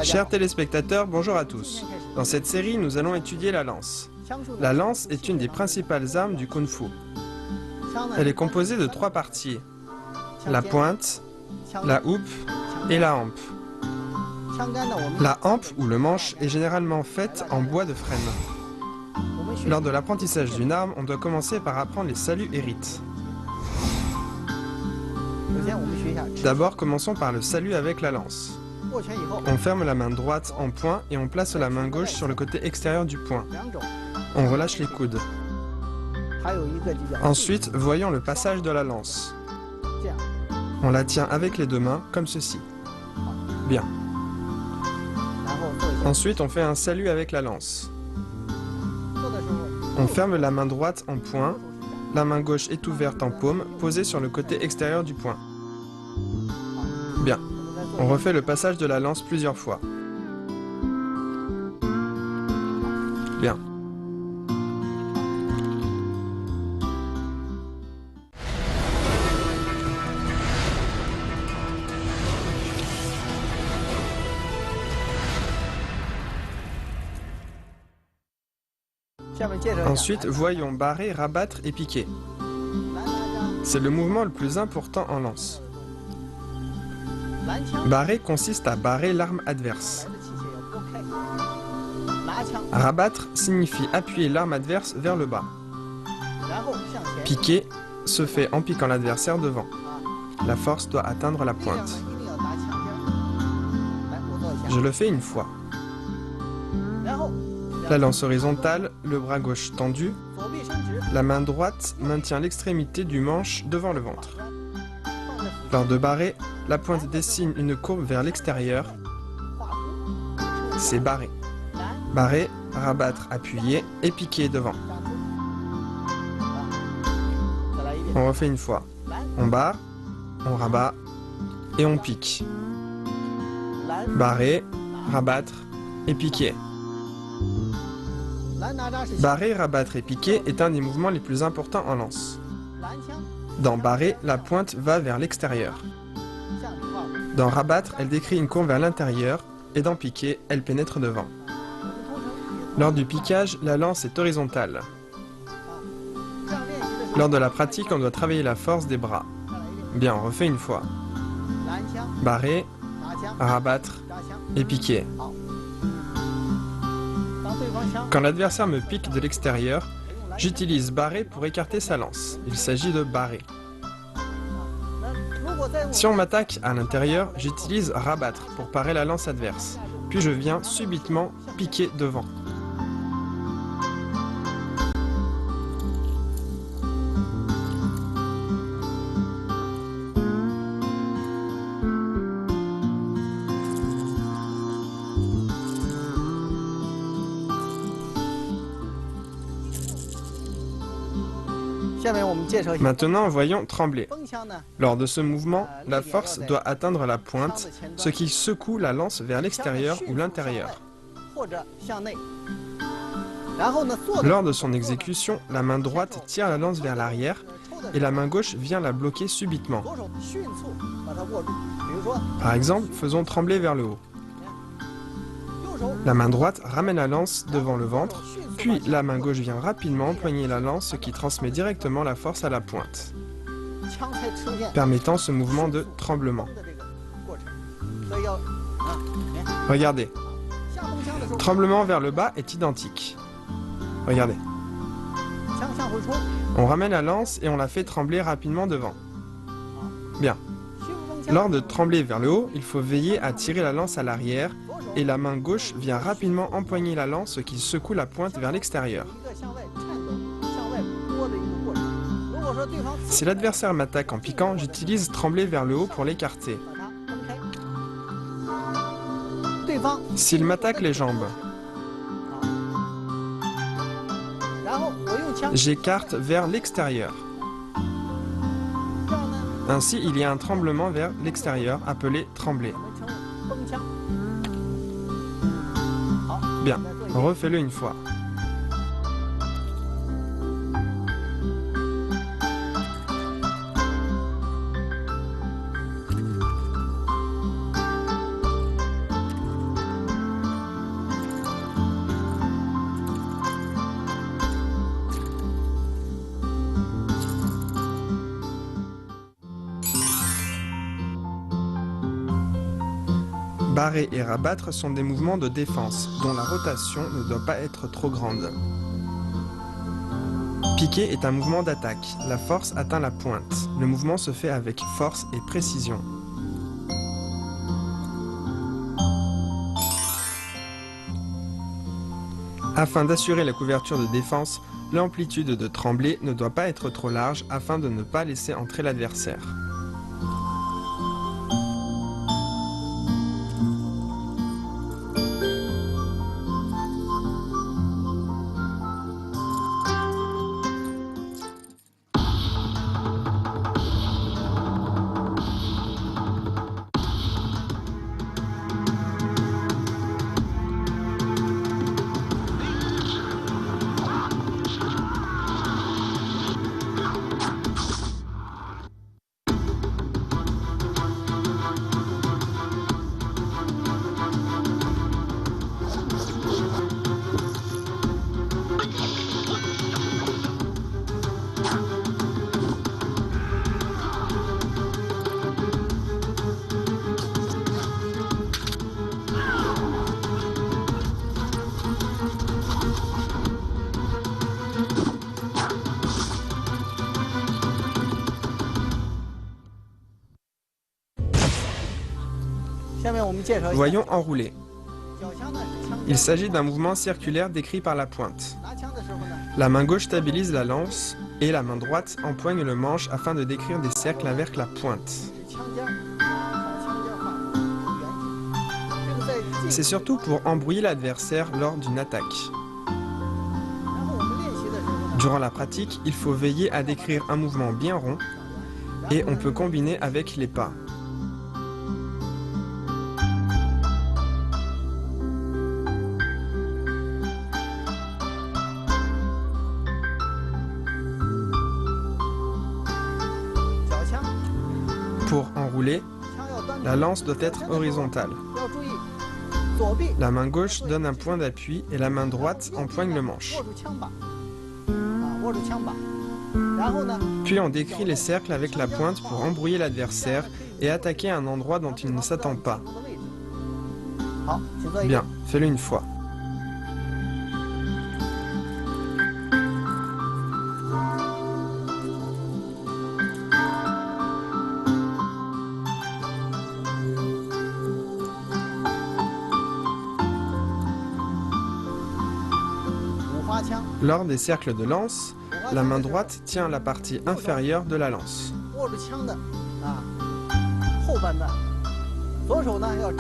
Chers téléspectateurs, bonjour à tous. Dans cette série, nous allons étudier la lance. La lance est une des principales armes du Kung-Fu. Elle est composée de 3 parties. La pointe, la houppe et la hampe. La hampe ou le manche est généralement faite en bois de frêne. Lors de l'apprentissage d'une arme, on doit commencer par apprendre les saluts et rites. D'abord, commençons par le salut avec la lance. On ferme la main droite en poing et on place la main gauche sur le côté extérieur du poing. On relâche les coudes. Ensuite, voyons le passage de la lance. On la tient avec les 2 mains, comme ceci. Bien. Ensuite, on fait un salut avec la lance. On ferme la main droite en poing. La main gauche est ouverte en paume, posée sur le côté extérieur du poing. Bien. On refait le passage de la lance plusieurs fois. Bien. Ensuite, voyons barrer, rabattre et piquer. C'est le mouvement le plus important en lance. Barrer consiste à barrer l'arme adverse. Rabattre signifie appuyer l'arme adverse vers le bas. Piquer se fait en piquant l'adversaire devant. La force doit atteindre la pointe. Je le fais une fois. La lance horizontale, le bras gauche tendu, la main droite maintient l'extrémité du manche devant le ventre. Lors de barrer, la pointe dessine une courbe vers l'extérieur. C'est barrer. Barrer, rabattre, appuyer et piquer devant. On refait une fois. On barre, on rabat et on pique. Barrer, rabattre et piquer. Barrer, rabattre et piquer est un des mouvements les plus importants en lance. Dans barrer, la pointe va vers l'extérieur. Dans rabattre, elle décrit une courbe vers l'intérieur, et dans piquer, elle pénètre devant. Lors du piquage, la lance est horizontale. Lors de la pratique, on doit travailler la force des bras. Bien, on refait une fois. Barrer, rabattre et piquer. Quand l'adversaire me pique de l'extérieur, j'utilise barrer pour écarter sa lance. Il s'agit de barrer. Si on m'attaque à l'intérieur, j'utilise rabattre pour parer la lance adverse. Puis je viens subitement piquer devant. Maintenant, voyons trembler. Lors de ce mouvement, la force doit atteindre la pointe, ce qui secoue la lance vers l'extérieur ou l'intérieur. Lors de son exécution, la main droite tire la lance vers l'arrière et la main gauche vient la bloquer subitement. Par exemple, faisons trembler vers le haut. La main droite ramène la lance devant le ventre, puis la main gauche vient rapidement empoigner la lance, ce qui transmet directement la force à la pointe, permettant ce mouvement de tremblement. Regardez. Tremblement vers le bas est identique. Regardez. On ramène la lance et on la fait trembler rapidement devant. Bien. Lors de trembler vers le haut, il faut veiller à tirer la lance à l'arrière et la main gauche vient rapidement empoigner la lance, ce qui secoue la pointe vers l'extérieur. Si l'adversaire m'attaque en piquant, j'utilise trembler vers le haut pour l'écarter. S'il m'attaque les jambes, j'écarte vers l'extérieur. Ainsi, il y a un tremblement vers l'extérieur appelé trembler. Bien, refais-le une fois. Barrer et rabattre sont des mouvements de défense, dont la rotation ne doit pas être trop grande. Piquer est un mouvement d'attaque. La force atteint la pointe. Le mouvement se fait avec force et précision. Afin d'assurer la couverture de défense, l'amplitude de tremblée ne doit pas être trop large afin de ne pas laisser entrer l'adversaire. Voyons enrouler. Il s'agit d'un mouvement circulaire décrit par la pointe. La main gauche stabilise la lance et la main droite empoigne le manche afin de décrire des cercles avec la pointe. C'est surtout pour embrouiller l'adversaire lors d'une attaque. Durant la pratique, il faut veiller à décrire un mouvement bien rond et on peut combiner avec les pas. Pour enrouler, la lance doit être horizontale. La main gauche donne un point d'appui et la main droite empoigne le manche. Puis on décrit les cercles avec la pointe pour embrouiller l'adversaire et attaquer un endroit dont il ne s'attend pas. Bien, fais-le une fois. Lors des cercles de lance, la main droite tient la partie inférieure de la lance.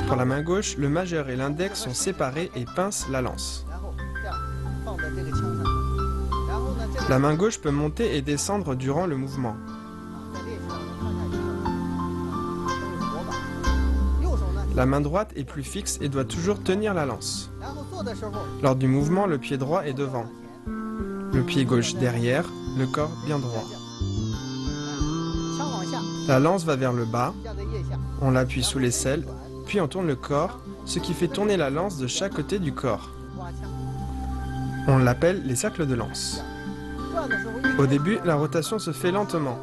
Pour la main gauche, le majeur et l'index sont séparés et pincent la lance. La main gauche peut monter et descendre durant le mouvement. La main droite est plus fixe et doit toujours tenir la lance. Lors du mouvement, le pied droit est devant. Le pied gauche derrière, le corps bien droit. La lance va vers le bas, on l'appuie sous l'aisselle, puis on tourne le corps, ce qui fait tourner la lance de chaque côté du corps. On l'appelle les cercles de lance. Au début, la rotation se fait lentement.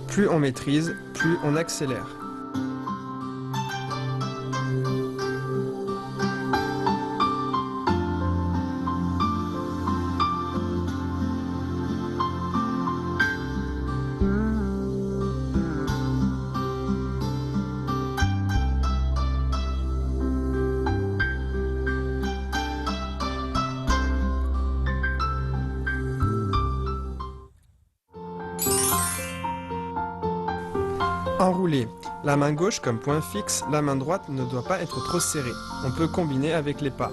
Plus on maîtrise, plus on accélère. Enrouler. La main gauche comme point fixe, la main droite ne doit pas être trop serrée. On peut combiner avec les pas.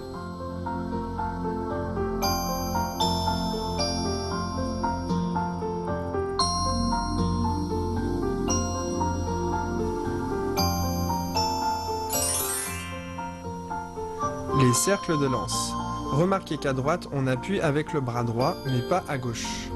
Les cercles de lance. Remarquez qu'à droite, on appuie avec le bras droit, mais pas à gauche.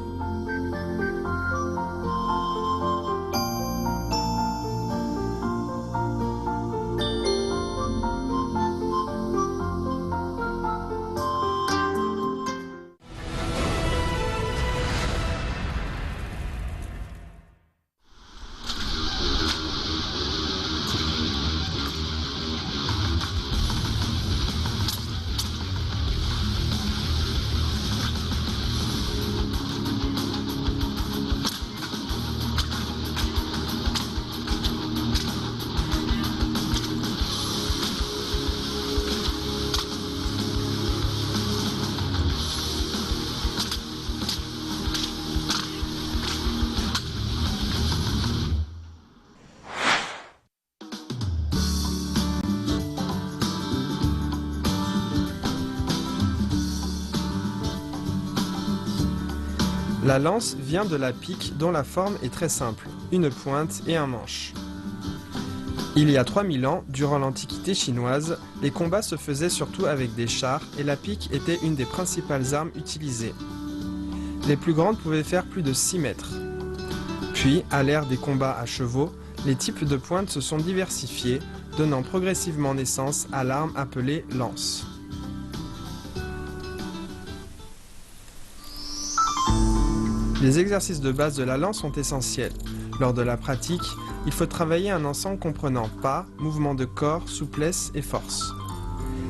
La lance vient de la pique dont la forme est très simple, une pointe et un manche. Il y a 3000 ans, durant l'Antiquité chinoise, les combats se faisaient surtout avec des chars et la pique était une des principales armes utilisées. Les plus grandes pouvaient faire plus de 6 mètres. Puis, à l'ère des combats à chevaux, les types de pointes se sont diversifiés, donnant progressivement naissance à l'arme appelée lance. Les exercices de base de la lance sont essentiels. Lors de la pratique, il faut travailler un ensemble comprenant pas, mouvement de corps, souplesse et force.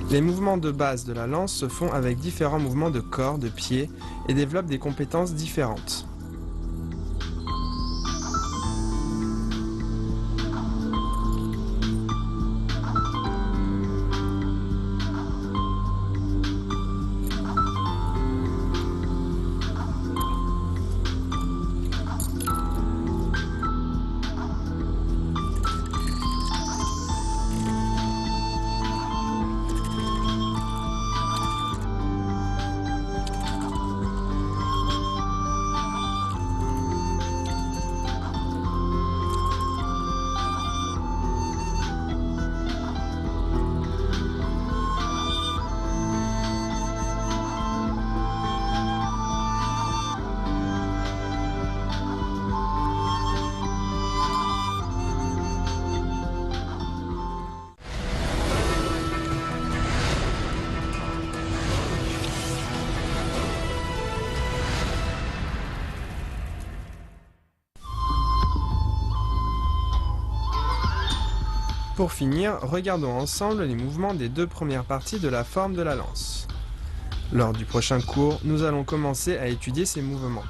Les mouvements de base de la lance se font avec différents mouvements de corps, de pieds et développent des compétences différentes. Pour finir, regardons ensemble les mouvements des deux premières parties de la forme de la lance. Lors du prochain cours, nous allons commencer à étudier ces mouvements.